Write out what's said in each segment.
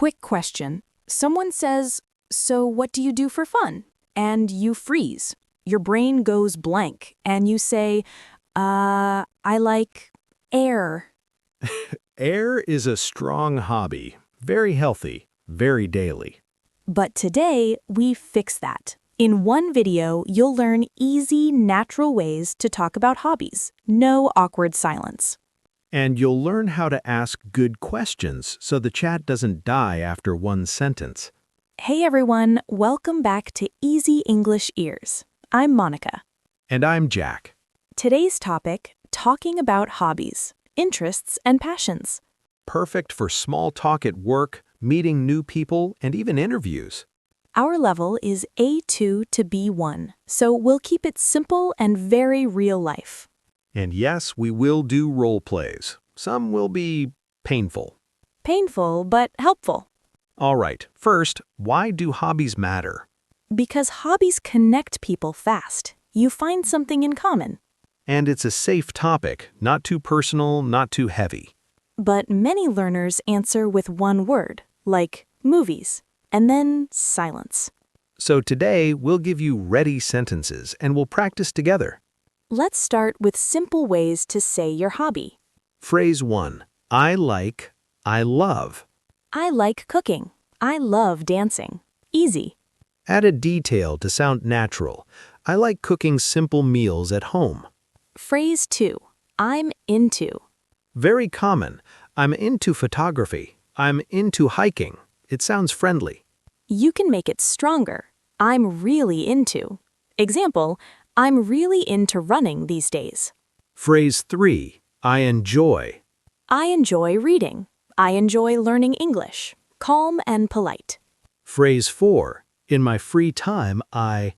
Quick question. Someone says, "So what do you do for fun?" And you freeze. Your brain goes blank, and you say, I like air. Air is a strong hobby, very healthy, very daily. But today, we fix that. In one video, you'll learn easy, natural ways to talk about hobbies. No awkward silence. And you'll learn how to ask good questions so the chat doesn't die after one sentence. Hey everyone, welcome back to Easy English Ears. I'm Monica. And I'm Jack. Today's topic, talking about hobbies, interests, and passions. Perfect for small talk at work, meeting new people, and even interviews. Our level is A2 to B1, so we'll keep it simple and very real life. And yes, we will do role plays. Some will be painful. Painful, but helpful. All right, first, why do hobbies matter? Because hobbies connect people fast. You find something in common. And it's a safe topic, not too personal, not too heavy. But many learners answer with one word, like movies, and then silence. So today, we'll give you ready sentences and we'll practice together. Let's start with simple ways to say your hobby. Phrase 1. I like, I love. I like cooking. I love dancing. Easy. Add a detail to sound natural. I like cooking simple meals at home. Phrase 2. I'm into. Very common. I'm into photography. I'm into hiking. It sounds friendly. You can make it stronger. I'm really into. Example, I'm really into running these days. Phrase 3. I enjoy. I enjoy reading. I enjoy learning English. Calm and polite. Phrase 4. In my free time, I...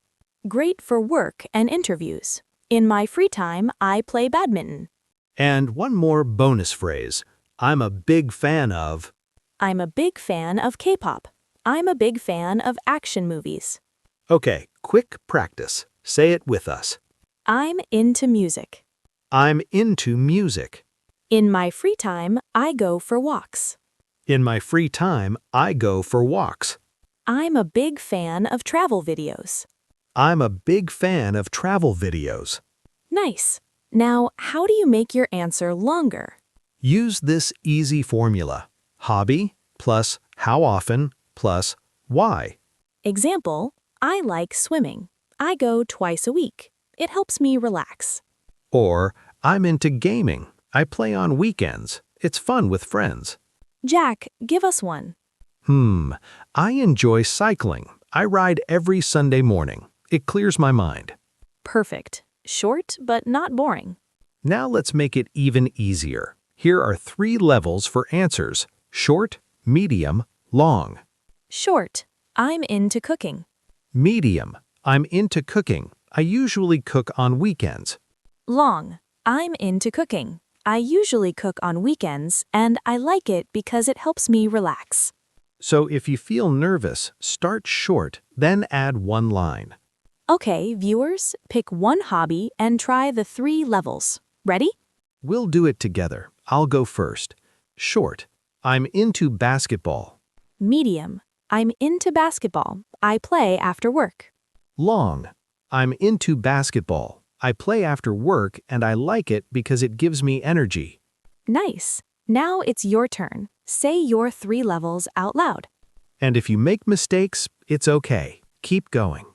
Great for work and interviews. In my free time, I play badminton. And one more bonus phrase. I'm a big fan of... I'm a big fan of K-pop. I'm a big fan of action movies. Okay, quick practice. Say it with us. I'm into music. I'm into music. In my free time, I go for walks. In my free time, I go for walks. I'm a big fan of travel videos. I'm a big fan of travel videos. Nice. Now, how do you make your answer longer? Use this easy formula. Hobby plus how often plus why. Example, I like swimming. I go twice a week. It helps me relax. Or, I'm into gaming. I play on weekends. It's fun with friends. Jack, give us one. I enjoy cycling. I ride every Sunday morning. It clears my mind. Perfect. Short, but not boring. Now let's make it even easier. Here are 3 levels for answers: short, medium, long. Short. I'm into cooking. Medium. I'm into cooking. I usually cook on weekends. Long. I'm into cooking. I usually cook on weekends, and I like it because it helps me relax. So if you feel nervous, start short, then add one line. Okay, viewers, pick one hobby and try the 3 levels. Ready? We'll do it together. I'll go first. Short. I'm into basketball. Medium. I'm into basketball. I play after work. Long. I'm into basketball. I play after work and I like it because it gives me energy. Nice. Now it's your turn. Say your 3 levels out loud. And if you make mistakes, it's okay. Keep going.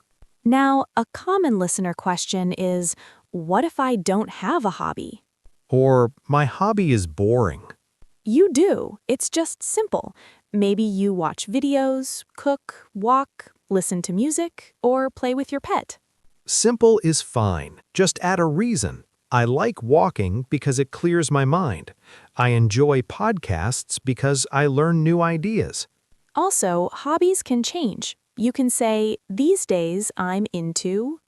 Now, a common listener question is, what if I don't have a hobby? Or, my hobby is boring. You do. It's just simple. Maybe you watch videos, cook, walk, listen to music, or play with your pet. Simple is fine. Just add a reason. I like walking because it clears my mind. I enjoy podcasts because I learn new ideas. Also, hobbies can change. You can say, these days I'm into...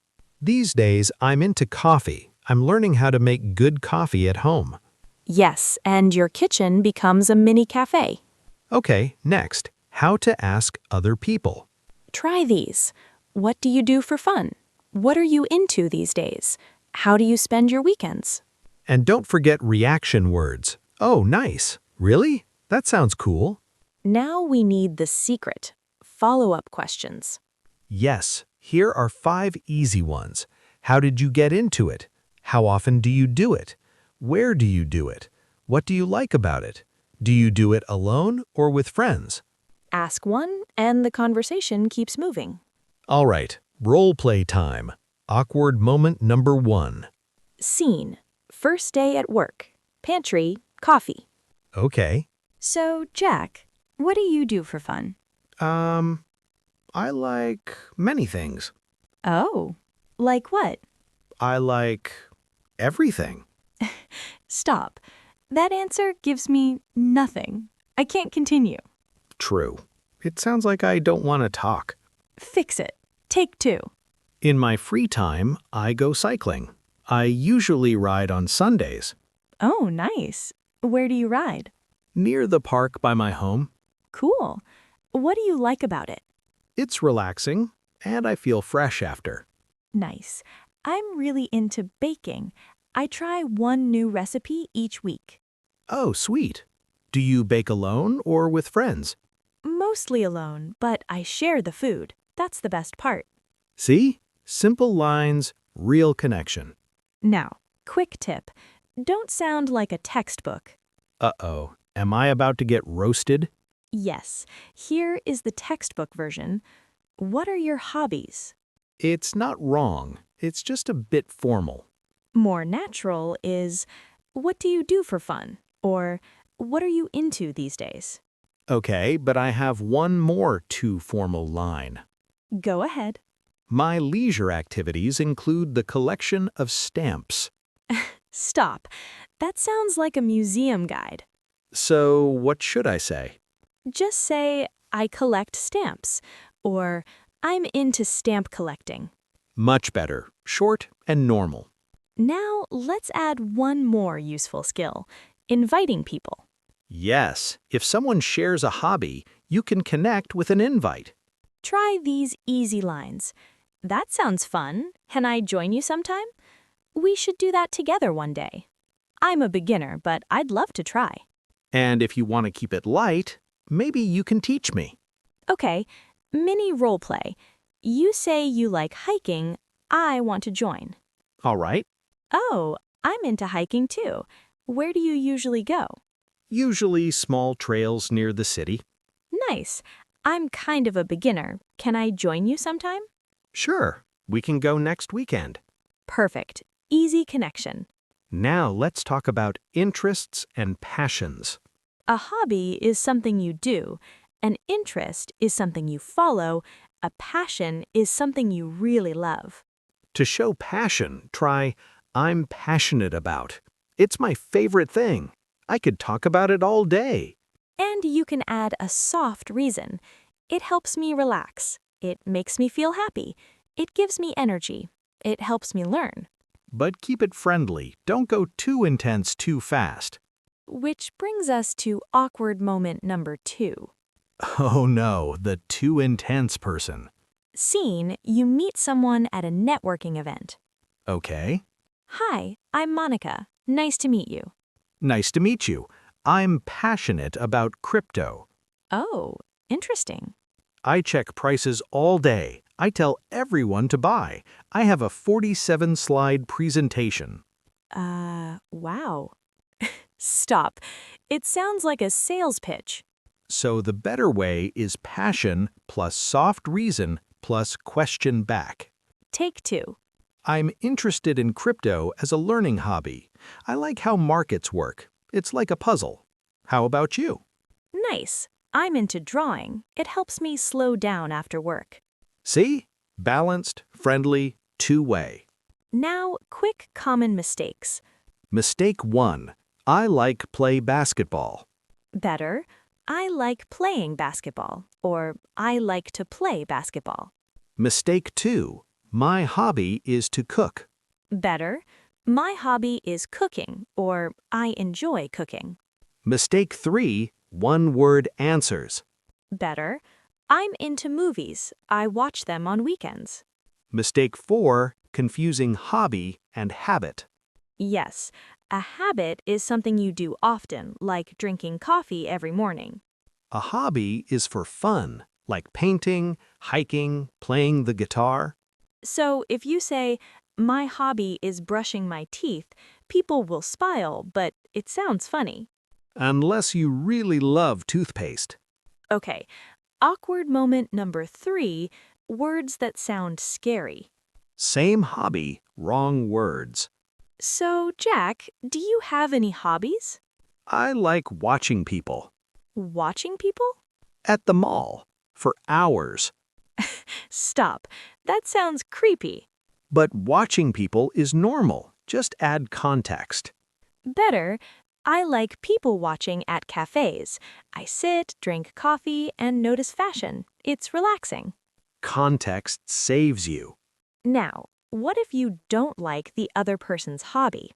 These days, I'm into coffee. I'm learning how to make good coffee at home. Yes, and your kitchen becomes a mini cafe. Okay, next, how to ask other people. Try these. What do you do for fun? What are you into these days? How do you spend your weekends? And don't forget reaction words. Oh, nice. Really? That sounds cool. Now we need the secret. Follow-up questions. Yes, here are 5 easy ones. How did you get into it? How often do you do it? Where do you do it? What do you like about it? Do you do it alone or with friends? Ask one, and the conversation keeps moving. All right, role play time. Awkward moment number 1. Scene. First day at work. Pantry. Coffee. Okay. So, Jack, what do you do for fun? I like many things. Oh, like what? I like everything. Stop. That answer gives me nothing. I can't continue. True. It sounds like I don't want to talk. Fix it. Take 2. In my free time, I go cycling. I usually ride on Sundays. Oh, nice. Where do you ride? Near the park by my home. Cool. What do you like about it? It's relaxing, and I feel fresh after. Nice. I'm really into baking. I try one new recipe each week. Oh, sweet. Do you bake alone or with friends? Mostly alone, but I share the food. That's the best part. See? Simple lines, real connection. Now, quick tip. Don't sound like a textbook. Uh-oh. Am I about to get roasted? Yes, here is the textbook version. What are your hobbies? It's not wrong. It's just a bit formal. More natural is, what do you do for fun? Or, what are you into these days? Okay, but I have one more too formal line. Go ahead. My leisure activities include the collection of stamps. Stop. That sounds like a museum guide. So what should I say? Just say, I collect stamps, or I'm into stamp collecting. Much better, short and normal. Now, let's add one more useful skill, inviting people. Yes, if someone shares a hobby, you can connect with an invite. Try these easy lines. That sounds fun. Can I join you sometime? We should do that together one day. I'm a beginner, but I'd love to try. And if you want to keep it light, maybe you can teach me. Okay, mini role play. You say you like hiking. I want to join. All right. Oh, I'm into hiking too. Where do you usually go? Usually small trails near the city. Nice. I'm kind of a beginner. Can I join you sometime? Sure, we can go next weekend. Perfect. Easy connection. Now let's talk about interests and passions. A hobby is something you do. An interest is something you follow. A passion is something you really love. To show passion, try, I'm passionate about. It's my favorite thing. I could talk about it all day. And you can add a soft reason. It helps me relax. It makes me feel happy. It gives me energy. It helps me learn. But keep it friendly. Don't go too intense too fast. Which brings us to awkward moment number 2. Oh no, the too intense person. Scene, you meet someone at a networking event. Okay. Hi, I'm Monica. Nice to meet you. Nice to meet you. I'm passionate about crypto. Oh, interesting. I check prices all day. I tell everyone to buy. I have a 47-slide presentation. Wow. Stop. It sounds like a sales pitch. So the better way is passion plus soft reason plus question back. Take 2. I'm interested in crypto as a learning hobby. I like how markets work. It's like a puzzle. How about you? Nice. I'm into drawing. It helps me slow down after work. See? Balanced, friendly, two-way. Now, quick common mistakes. Mistake 1. I like play basketball. Better, I like playing basketball, or I like to play basketball. Mistake 2. My hobby is to cook. Better, my hobby is cooking, or I enjoy cooking. Mistake 3. One-word answers. Better, I'm into movies. I watch them on weekends. Mistake 4. Confusing hobby and habit. Yes, a habit is something you do often, like drinking coffee every morning. A hobby is for fun, like painting, hiking, playing the guitar. So if you say, my hobby is brushing my teeth, people will smile, but it sounds funny. Unless you really love toothpaste. Okay, awkward moment number 3, words that sound scary. Same hobby, wrong words. So, Jack, do you have any hobbies? I like watching people. Watching people? At the mall. For hours. Stop. That sounds creepy. But watching people is normal. Just add context. Better, I like people watching at cafes. I sit, drink coffee, and notice fashion. It's relaxing. Context saves you. Now, what if you don't like the other person's hobby?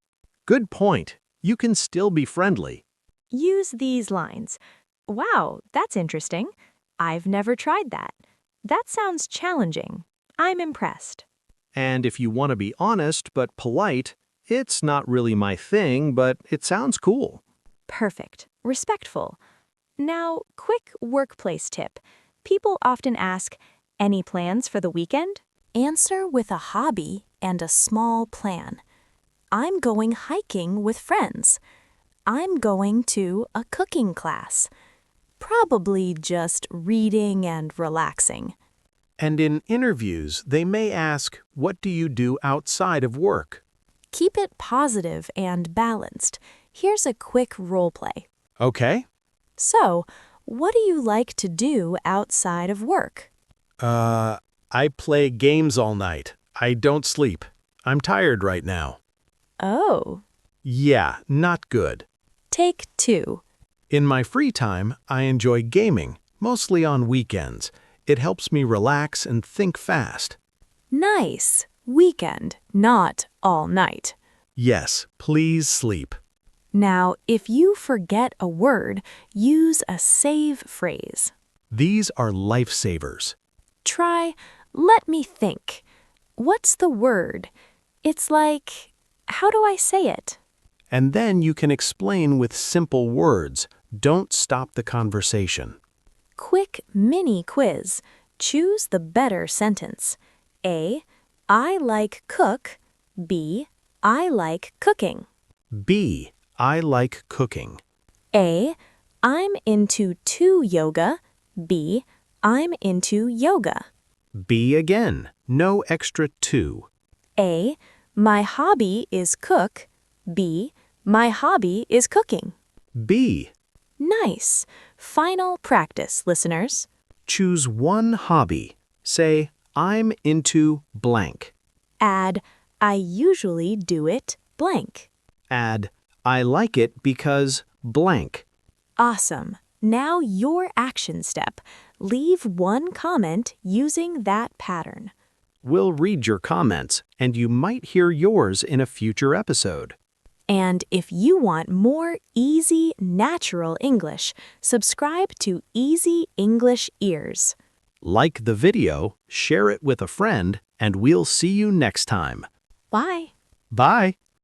Good point. You can still be friendly. Use these lines. Wow, that's interesting. I've never tried that. That sounds challenging. I'm impressed. And if you want to be honest but polite, it's not really my thing, but it sounds cool. Perfect. Respectful. Now, quick workplace tip. People often ask, any plans for the weekend? Answer with a hobby and a small plan. I'm going hiking with friends. I'm going to a cooking class. Probably just reading and relaxing. And in interviews, they may ask, what do you do outside of work? Keep it positive and balanced. Here's a quick role play. Okay. So, what do you like to do outside of work? I play games all night. I don't sleep. I'm tired right now. Oh. Yeah, not good. Take 2. In my free time, I enjoy gaming, mostly on weekends. It helps me relax and think fast. Nice. Weekend, not all night. Yes, please sleep. Now, if you forget a word, use a save phrase. These are lifesavers. Try, let me think. What's the word? It's like, how do I say it? And then you can explain with simple words. Don't stop the conversation. Quick mini quiz. Choose the better sentence. A, I like cook. B, I like cooking. B, I like cooking. A, I'm into yoga. B, I'm into yoga. B again, no extra to. A, my hobby is cook. B, my hobby is cooking. B, Nice. Final practice, listeners. choose one hobby. Say, I'm into blank. Add, I usually do it blank. Add, I like it because blank. Awesome. Now your action step. Leave one comment using that pattern. We'll read your comments, and you might hear yours in a future episode. And if you want more easy, natural English, subscribe to Easy English Ears. Like the video, share it with a friend, and we'll see you next time. Bye. Bye!